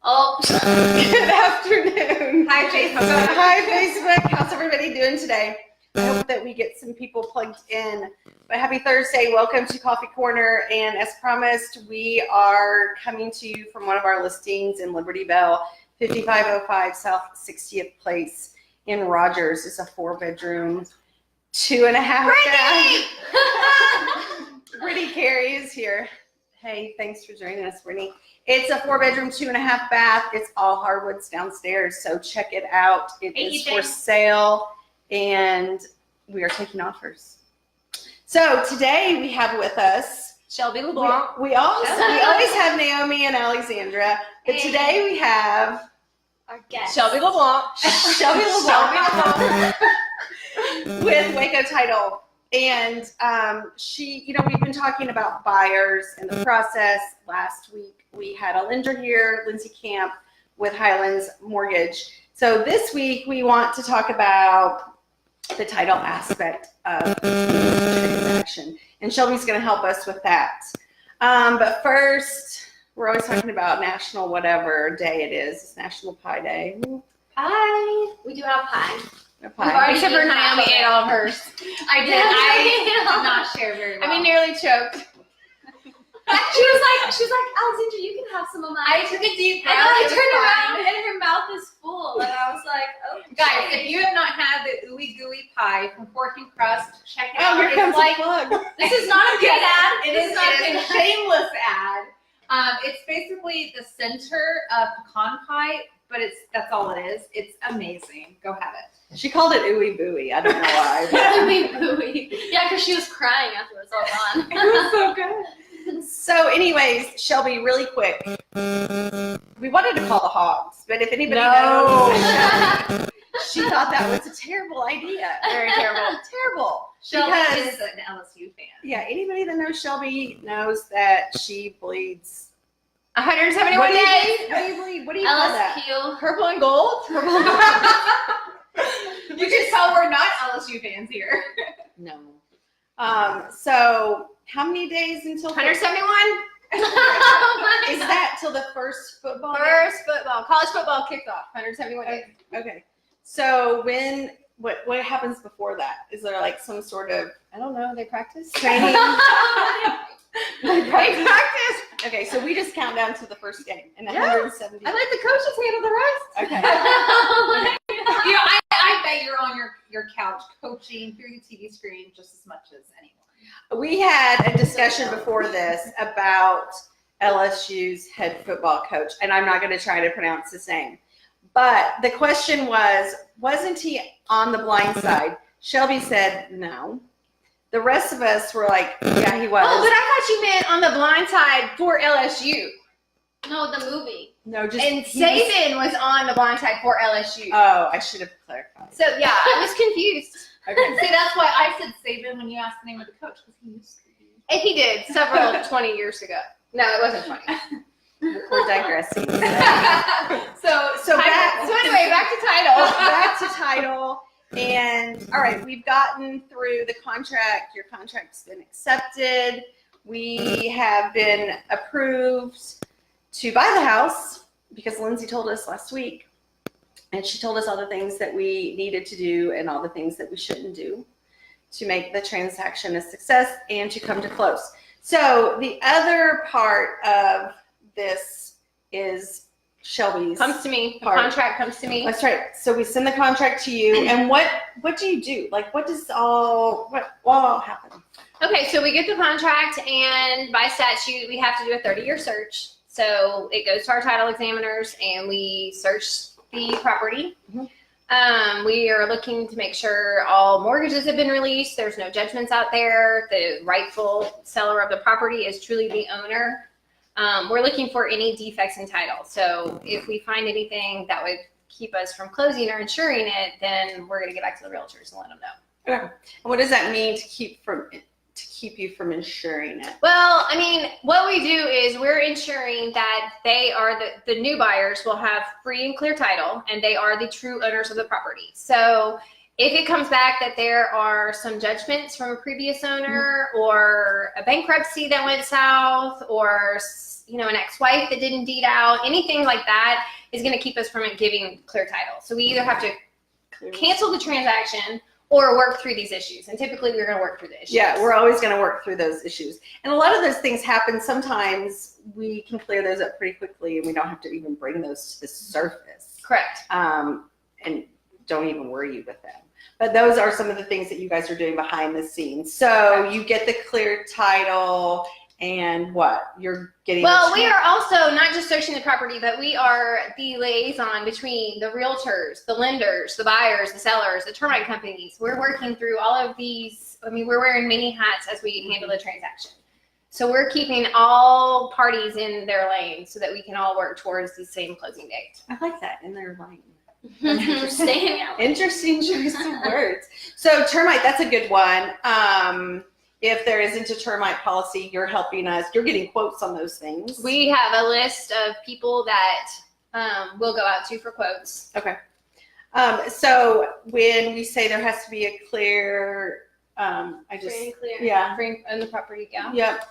Oh, Good afternoon. hi, Facebook. Hi, Facebook. How's everybody doing today? I hope that we get some people plugged in. But happy Thursday. Welcome to Coffee Corner. And as promised, we are coming to you from one of our listings in Liberty Bell, 5505 South 60th Place in Rogers. It's a 4-bedroom, 2.5 bath. Brittany Carey is here. Hey, thanks for joining us, Brittany. It's a 4-bedroom, 2.5 bath. It's all hardwoods downstairs, so check it out. It is for sale, and we are taking offers. So today we have with us Shelby LeBlanc. we always have Naomi and Alexandra, but today we have Our guest. Shelby LeBlanc. Shelby LeBlanc with Waco Title. And we've been talking about buyers and the process. Last week we had a lender here, Lindsay Camp with Highlands Mortgage. So this week we want to talk about the title aspect of the transaction. And Shelby's going to help us with that. But first, we're always talking about National whatever day it is. It's National Pie Day. Hi. We do have pie. Pie. Except for Naomi ate all of hers. I did. I did not share very well. I mean, nearly choked. She was like, Alexandra, you can have some of mine. I took a deep breath. And then I turned around and her mouth is full. And I was like, oh. Guys, if you have not had the ooey gooey pie from Fork and Crust, check it out. Oh, here comes It's like, the plug. This is not a good ad. It is a shameless ad. It's basically the center of pecan pie, but that's all it is. It's amazing. Go have it. She called it ooey booey. I don't know why. Yeah, because she was crying after it was all gone. It was so good. So anyways, Shelby, really quick. We wanted to call the Hogs, but if anybody knows, she thought that was a terrible idea. Very terrible. Terrible. Shelby Because- is an LSU fan. Yeah, anybody that knows Shelby knows that she bleeds. 171 What do you days. bleed? What do you bleed? What do you call that? LSQ. Purple and gold. You can tell we're not LSU fans here. No. So how many days until 171. Is that till the first football game? First football, college football kicks off. 171 days. Okay. So what happens before that? Is there like some sort of, I don't know, they practice? Training? They practice? Okay, so we just count down to the first game and 170. I let the coaches handle the rest. Okay. You know, I bet you're on your couch coaching through the TV screen just as much as anyone. We had a discussion before this about LSU's head football coach, and I'm not going to try to pronounce his name. But the question was, wasn't he on the blind side? Shelby said no. The rest of us were like, yeah, he was. Oh, but I thought you meant on the blind side for LSU. No, the movie. No, just And Saban was on the blind side for LSU. Oh, I should have clarified. So, yeah, I was confused. Okay. See, that's why I said Saban when you asked the name of the coach, because he used to be. And he did several 20 years ago. No, it wasn't funny. We're digressing. So anyway, back to title. Back to title. And all right, we've gotten through the contract. Your contract's been accepted. We have been approved to buy the house because Lindsay told us last week, and she told us all the things that we needed to do and all the things that we shouldn't do to make the transaction a success and to come to close. So the other part of this is Shelby's Comes to me. The part. contract comes to me. That's right. So we send the contract to you, and what do you do? Like, what all happen? Okay, so we get the contract, and by statute, we have to do a 30-year search. So it goes to our title examiners, and we search the property. Mhm. We are looking to make sure all mortgages have been released. There's no judgments out there. The rightful seller of the property is truly the owner. We're looking for any defects in title. So if we find anything that would keep us from closing or insuring it, then we're going to get back to the realtors and let them know. Okay. And what does that mean to keep you from insuring it? Well, I mean, what we do is we're ensuring that they are the new buyers will have free and clear title, and they are the true owners of the property. So If it comes back that there are some judgments from a previous owner or a bankruptcy that went south or, an ex-wife that didn't deed out, anything like that is going to keep us from giving clear title. So we either have to cancel the transaction or work through these issues. And typically we're going to work through the issues. Yeah, we're always going to work through those issues. And a lot of those things happen. Sometimes we can clear those up pretty quickly and we don't have to even bring those to the surface. Correct. And don't even worry with them. But those are some of the things that you guys are doing behind the scenes. So you get the clear title and what? You're getting Well, we are also not just searching the property, but we are the liaison between the realtors, the lenders, the buyers, the sellers, the termite companies. We're working through all of these. I mean, we're wearing many hats as we handle the transaction. So we're keeping all parties in their lane so that we can all work towards the same closing date. I like that, in their lane. Staying out. Interesting choice of words. So termite, that's a good one. If there isn't a termite policy, you're helping us. You're getting quotes on those things. We have a list of people that we'll go out to for quotes. Okay. So when we say there has to be a clear, Free and clear. yeah. Free on the property, yeah. Yep.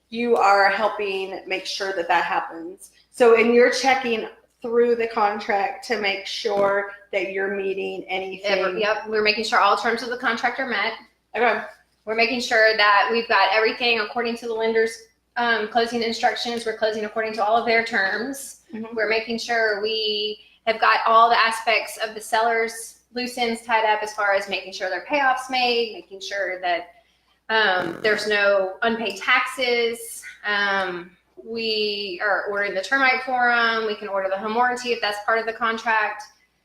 You are helping make sure that that happens. So, and you're checking through the contract to make sure that you're meeting anything. Yep, we're making sure all terms of the contract are met. Okay. We're making sure that we've got everything according to the lender's closing instructions. We're closing according to all of their terms. Mhm. We're making sure we have got all the aspects of the seller's loose ends tied up as far as making sure their payoffs made, making sure that there's no unpaid taxes. We are ordering the termite for them. We can order the home warranty if that's part of the contract.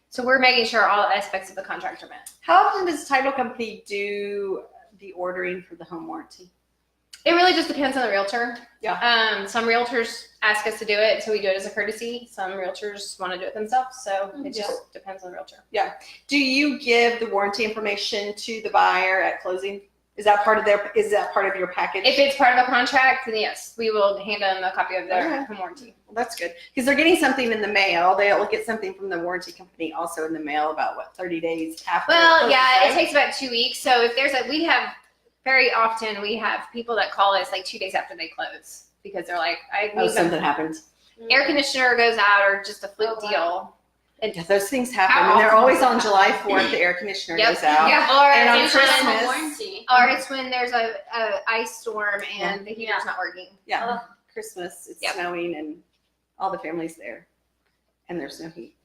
So we're making sure all aspects of the contract are met. How often does title company do the ordering for the home warranty? It really just depends on the realtor. Yeah. Some realtors ask us to do it, so we do it as a courtesy. Some realtors want to do it themselves, so it just depends on the realtor. Do you give the warranty information to the buyer at closing? Is that part of your package? If it's part of the contract, then yes, we will hand them a copy of their Okay. home warranty. Well, that's good, because they're getting something in the mail. They'll get something from the warranty company also in the mail about 30 days after. Well, yeah, right? it takes about 2 weeks. So if very often we have people that call us like 2 days after they close because they're like, I need something happened. air conditioner goes out or just a fluke Oh, wow. deal. Yeah, those things happen, How and they're often always does on that July 4th. The air conditioner Yep. goes out. Yeah. Or And on it's Christmas- when, warranty. or it's when there's a ice storm and the heater's not working. Yeah, Christmas, it's Yep. snowing, and all the families there, and there's no heat.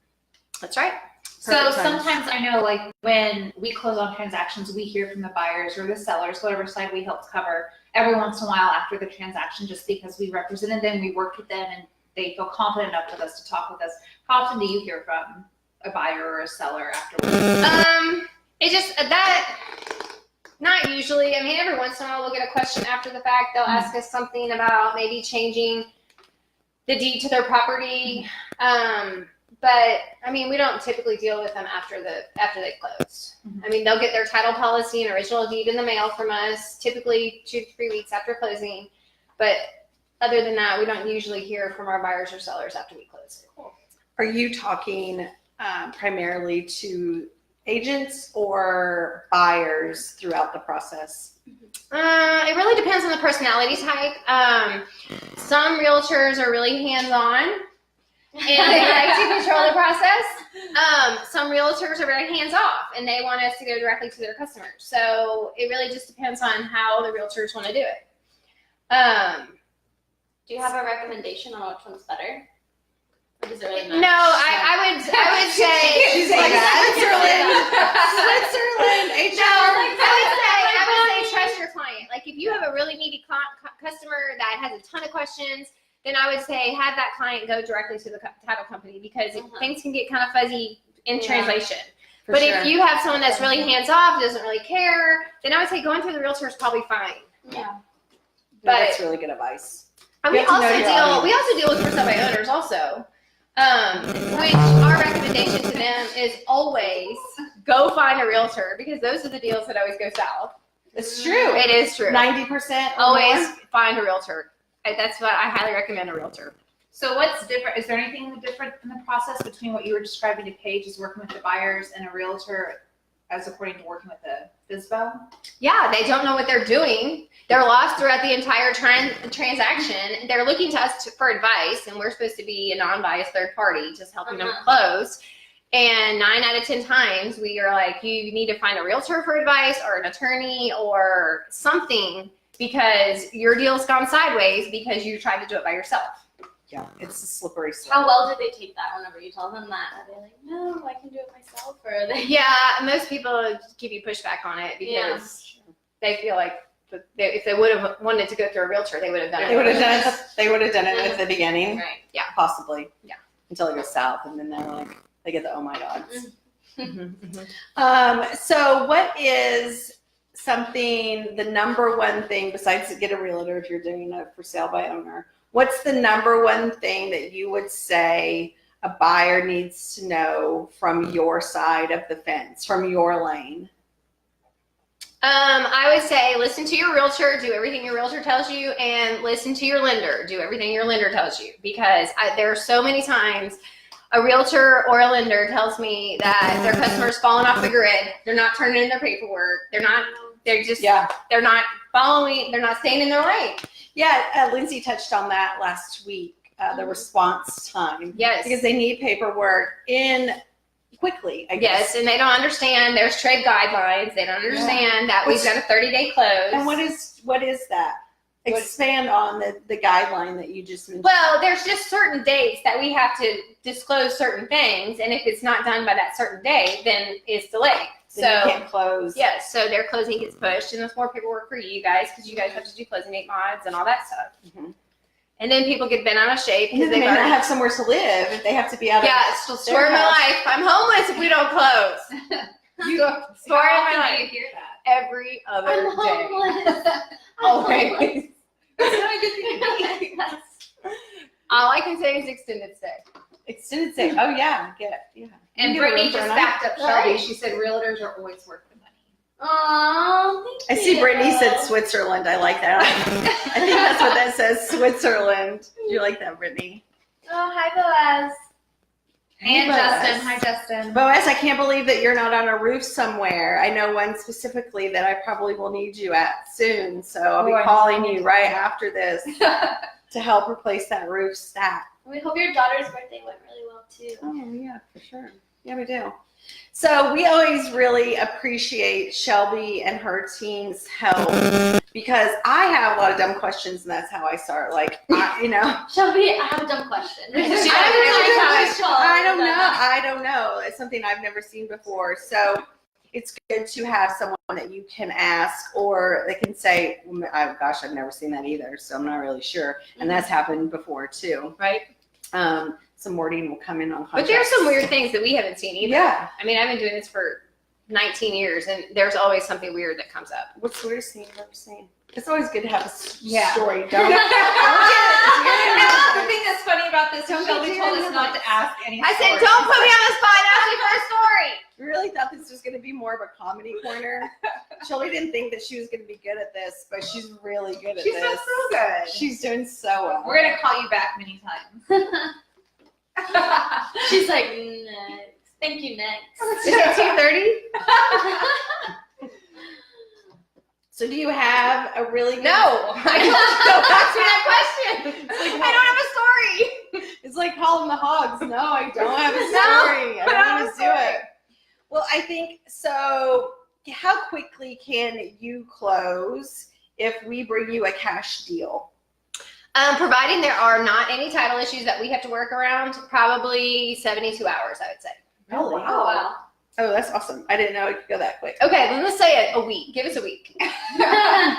That's right. So Perfect time. sometimes I know, like, when we close on transactions, we hear from the buyers or the sellers, whatever side we helped cover, every once in a while after the transaction, just because we represented them, we worked with them, and they feel confident enough with us to talk with us. How often do you hear from a buyer or a seller afterwards? It just not usually. I mean, every once in a while we'll get a question after the fact. They'll ask us something about maybe changing the deed to their property. But I mean, we don't typically deal with them after they close. Mhm. I mean, they'll get their title policy and original deed in the mail from us, typically 2 to 3 weeks after closing. But other than that, we don't usually hear from our buyers or sellers after we close. Are you talking primarily to agents or buyers throughout the process? It really depends on the personality type. Some realtors are really hands-on and they like to control the process. Some realtors are very hands-off and they want us to go directly to their customers. So it really just depends on how the realtors want to do it. Do you have a recommendation on which one's better? Or does it really matter? No, I would say She's like Switzerland. No, I would say trust your client. Like if you have a really needy customer that has a ton of questions, then I would say have that client go directly to the title company because things can get kind of fuzzy in translation. For But sure. if you have someone that's really hands off, doesn't really care, then I would say going through the realtor is probably fine. Yeah. That's really good advice. And You we have to also know your audience. deal with first time buy owners also. Which our recommendation to them is always go find a realtor because those are the deals that always go south. It's true. It is true. 90% or Always more. find a realtor. That's what I highly recommend a realtor. So what's different? Is there anything different in the process between what you were describing to Paige is working with the buyers and a realtor as according to working with the FISBO? Yeah, they don't know what they're doing. They're lost throughout the entire transaction. They're looking to us for advice, and we're supposed to be a non-biased third party, just helping them close. And 9 out of 10 times, we are like, you need to find a realtor for advice or an attorney or something because your deal's gone sideways because you tried to do it by yourself. Yeah, it's a slippery slope. How well do they take that whenever you tell them that? Are they like, no, I can do it myself? Or are they? Yeah, most people give you pushback on it because they feel like if they would have wanted to go through a realtor, they would have done it. They would have done it. They would have done it at the beginning. Right. Yeah. Possibly. Yeah. Until it goes south, and then they're like, they get the oh my gods. Mm-hmm. So what is something, the number one thing besides to get a realtor if you're doing a for sale by owner? What's the number one thing that you would say a buyer needs to know from your side of the fence, from your lane? I would say listen to your realtor, do everything your realtor tells you, and listen to your lender, do everything your lender tells you. Because there are so many times a realtor or a lender tells me that their customer's falling off the grid, they're not turning in their paperwork, they're not following, they're not staying in their lane. Yeah, Lindsay touched on that last week, the response time. Yes. Because they need paperwork in quickly, I guess. Yes, and they don't understand there's trade guidelines. They don't understand that we've got a 30-day close. And what is that? Expand on the guideline that you just mentioned. Well, there's just certain dates that we have to disclose certain things, and if it's not done by that certain day, then it's delayed. Then you can't close. Yes, so their closing gets pushed, and there's more paperwork for you guys because you guys have to do closing date mods and all that stuff. Mm-hmm. And then people get bent out of shape Because they may not have somewhere to live if they have to be out of it's the story of my life. I'm homeless if we don't close. Story of my How often do life. you hear that? Every other I'm day. homeless. Always. That's not a good thing. All I can say is extended stay. extended stay. Oh yeah, yeah. And You can Brittany get a room just for a backed up night. Shelby. She said realtors are always worth the money. Oh, I see Brittany said Switzerland. I like that. I think that's what that says, Switzerland. You like that, Brittany? Oh, hi, Boaz. And Boaz. Justin. Hi, Justin. Boaz, I can't believe that you're not on a roof somewhere. I know one specifically that I probably will need you at soon, so I'll be calling you right after this to help replace that roof stack. We hope your daughter's birthday went really well, too. Oh, yeah, for sure. Yeah, we do. So we always really appreciate Shelby and her team's help because I have a lot of dumb questions, and that's how I start. Like, Shelby, I have a dumb question. I don't know. It's something I've never seen before. So it's good to have someone that you can ask, or they can say, oh, gosh, I've never seen that either, so I'm not really sure. And that's happened before too. Right. Some wording will come in on contracts. But there's some weird things that we haven't seen either. Yeah. I mean, I've been doing this for 19 years, and there's always something weird that comes up. What's the weirdest thing you've ever seen? It's always good to have a Yeah. story. Don't The thing that's funny about this, Don't Shelby get told your us not to ask any I said, stories. don't put me on the spot. Ask me for a story. We really thought this was going to be more of a comedy corner. Shelby didn't think that she was going to be good at this, but she's really good at She's this. done so good. She's doing so well. We're going to call you back many times. She's like, next. Thank you, next. Is it 2:30? So do you have a really good... No. I told you to go back to that question. I don't have a story. It's like calling the hogs. No, I don't have a No, story. I I don't don't have want a to do it. Well, I think so. How quickly can you close if we bring you a cash deal? Providing there are not any title issues that we have to work around, probably 72 hours, I would say. Really? Oh, wow. Oh, that's awesome. I didn't know it could go that quick. Okay, then let's say a week. Give us a week.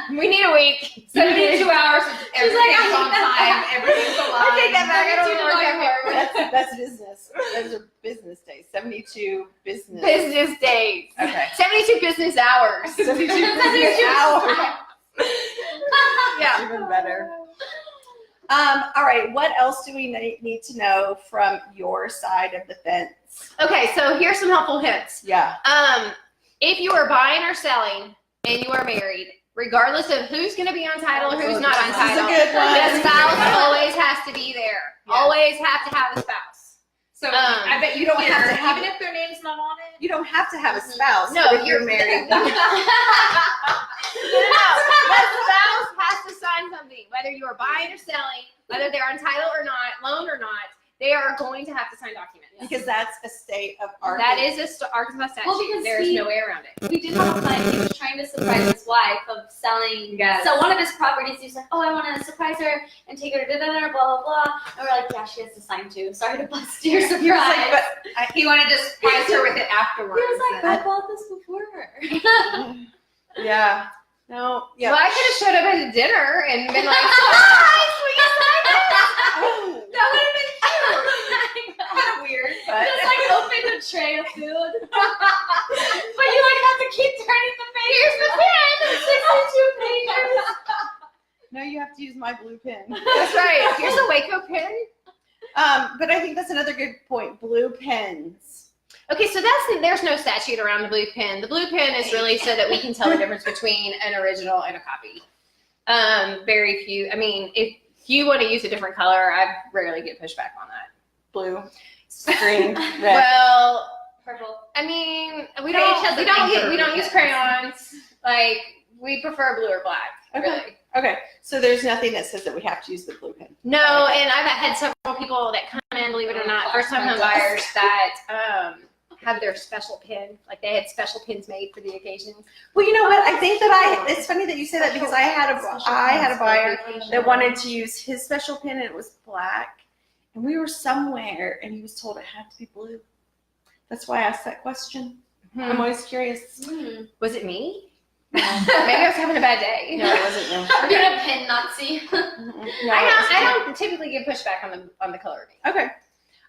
We need a week. 72 hours. She's like, Everything's I on time. Everything's aligned. I take that back. I don't know what that word. That's business. Those are business days. 72 business. Business days. Okay. 72 business hours. 72 business hours. Yeah. Even better. All right. What else do we need to know from your side of the fence? Okay, so here's some helpful hints. Yeah. If you are buying or selling and you are married, regardless of who's going to be on title or who's not on This is a title, good one. the spouse always has to be there. Yeah. Always have to have a spouse. So I bet you don't even have to have it if their name's not on it. You don't have to have a spouse. No, but if you're married. No, the spouse has to sign something, whether you are buying or selling, whether they're on title or not, loan or not. They are going to have to sign documents. Because that's a state of Arkansas. That is a Arkansas statute. Well, because There's no way around it. We did have a client who was trying to surprise his wife of selling. Yes. So one of his properties, he's like, "Oh, I want to surprise her and take her to dinner, blah blah blah." And we're like, "Yeah, she has to sign too. Sorry to bust your surprise." He was like, but He wanted to surprise her with it afterwards. He was like, "I bought this before her." yeah. No. Yeah. Well, I could have showed up at a dinner and been like, surprise, will you sign it? Oh, That would have been cute. kind of weird, but Just like open a tray of food. But you like have to keep turning the pages. Here's the pen. 62 pages. no, you have to use my blue pen. That's right. Here's a Waco pen. But I think that's another good point. Blue pens. Okay, so there's no statute around the blue pen. The blue pen is really so that we can tell the difference between an original and a copy. Very few. I mean, if you want to use a different color, I rarely get pushback on that. Blue. Green. Red. Well, Purple. I mean, we Page don't has we a don't pink we don't or use red. crayons. Like we prefer blue or black. Okay. Really. Okay. So there's nothing that says that we have to use the blue pen. No, and I've had several people that come in, believe it or not, first time home buyers that have their special pin. Like they had special pins made for the occasion. Well, you know what? I think that it's funny that you say that because I had a buyer that wanted to use his special pen and it was black. And we were somewhere and he was told it had to be blue. That's why I asked that question. I'm always curious. Was it me? Maybe I was having a bad day. No, it wasn't me. We're doing a pin Nazi. No, I don't typically get pushback on the coloring. Okay.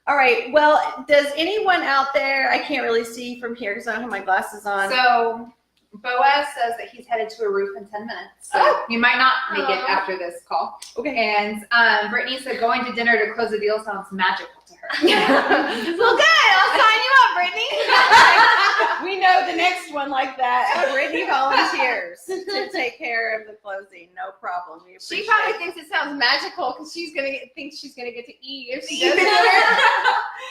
All right. Well, does anyone out there, I can't really see from here because I don't have my glasses on. So Boaz says that he's headed to a roof in 10 minutes. So you might not make it after this call. Okay. And Brittany said going to dinner to close the deal sounds magical to her. Well, good. I'll sign you up, Brittany. We know the next one like that. Brittany volunteers to take care of the closing. No problem. We She appreciate probably it. thinks it sounds magical because thinks she's gonna get to eat if she Eat does it. it.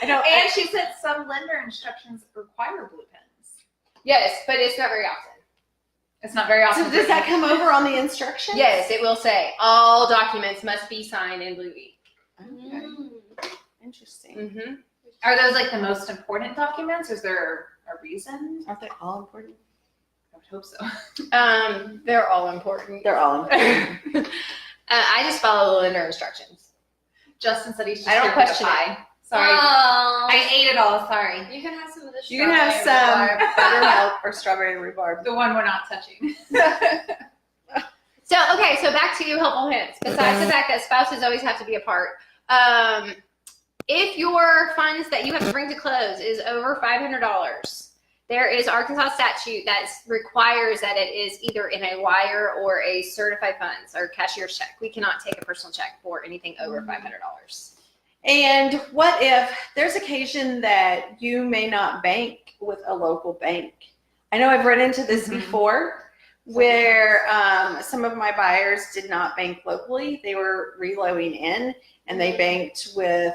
I know. And she said some lender instructions require blue pens. Yes, but it's not very often. It's not very often. So does that come over on the instructions? Yes, it will say all documents must be signed in blue ink. Okay. Interesting. Mm-hmm. Are those like the most important documents? Is there a reason? Aren't they all important? I would hope so. They're all important. They're all important. I just follow the lender instructions. Justin said he's just I don't here for the question pie. Sorry. Oh. I ate it all. Sorry. You can have some of the You can have strawberry some buttermilk or strawberry rhubarb. The one we're not touching. So, okay, so back to helpful hints. Besides the fact that spouses always have to be apart, if your funds that you have to bring to close is over $500, there is Arkansas statute that requires that it is either in a wire or a certified funds or cashier's check. We cannot take a personal check for anything over $500. And what if there's occasion that you may not bank with a local bank? I know I've run into this before where some of my buyers did not bank locally. They were reloading in and they banked with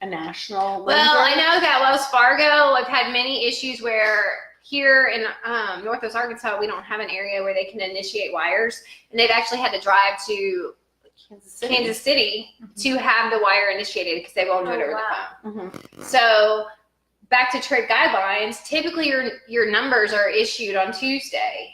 a national lender. Well, I know that Wells Fargo, I've had many issues where here in Northwest Arkansas, we don't have an area where they can initiate wires. And they've actually had to drive to Kansas City to have the wire initiated because they won't do it over the phone. Mhm. So back to trade guidelines, typically your numbers are issued on Tuesday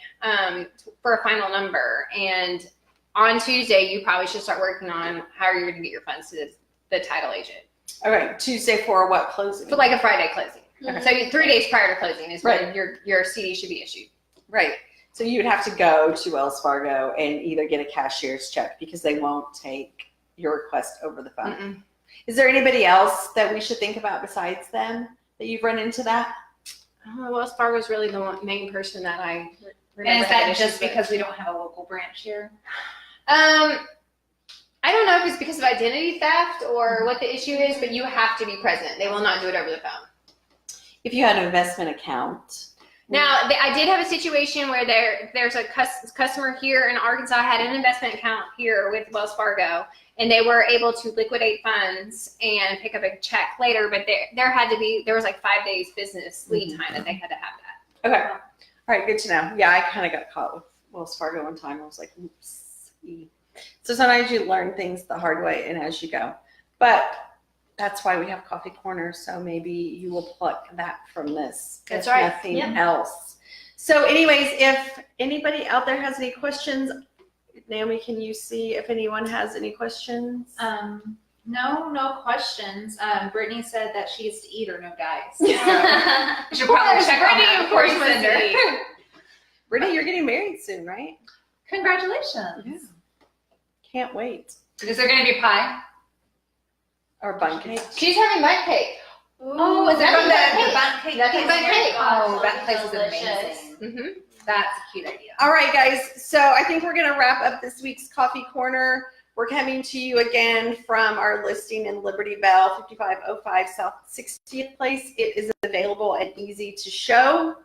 for a final number. And on Tuesday, you probably should start working on how you're going to get your funds to the title agent. Okay, Tuesday for what closing? For like a Friday closing. Mhm. So 3 days prior to closing is when Right. your CD should be issued. Right. So you would have to go to Wells Fargo and either get a cashier's check because they won't take your request over the phone. Mm-mm. Is there anybody else that we should think about besides them that you've run into that? Wells Fargo is really the main person that I remember. And is having that issues just with. because we don't have a local branch here? I don't know if it's because of identity theft or what the issue is, but you have to be present. They will not do it over the phone. If you had an investment account, Now, I did have a situation where there's a customer here in Arkansas had an investment account here with Wells Fargo, and they were able to liquidate funds and pick up a check later, but there was like 5 days business lead time that they had to have that. Okay. All right, good to know. Yeah, I kind of got caught with Wells Fargo one time. I was like, oops. So sometimes you learn things the hard way and as you go. But that's why we have Coffee Corner, so maybe you will pluck that from this. That's if right. Nothing Yep. else. So anyways, if anybody out there has any questions, Naomi, can you see if anyone has any questions? No questions. Brittany said that she gets to eat or no dice. You should probably check on that before you Brittany, of send course, her. wants Brittany, you're getting married soon, right? Congratulations. Yeah. Can't wait. Is there going to be pie? Or bun cake. She's having bun cake. Oh, is it Nothing from but the cake. bun cake? Nothing but cake. Oh, that place is Delicious. amazing. Mm-hmm. That's a cute idea. All right, guys. So I think we're going to wrap up this week's Coffee Corner. We're coming to you again from our listing in Liberty Bell, 5505 South 60th Place. It is available and easy to show.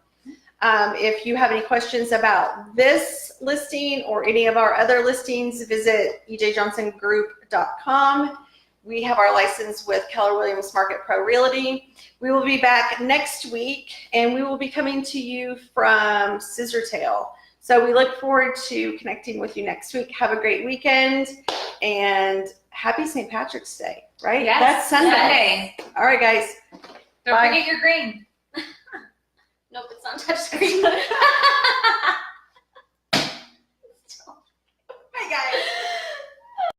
If you have any questions about this listing or any of our other listings, visit ejjohnsongroup.com. We have our license with Keller Williams Market Pro Realty. We will be back next week, and we will be coming to you from Scissortail. So we look forward to connecting with you next week. Have a great weekend, and happy St. Patrick's Day, right? Yes, That's Sunday. Sunday. All right, guys. Don't Bye. forget your green. Nope, it's not touchscreen.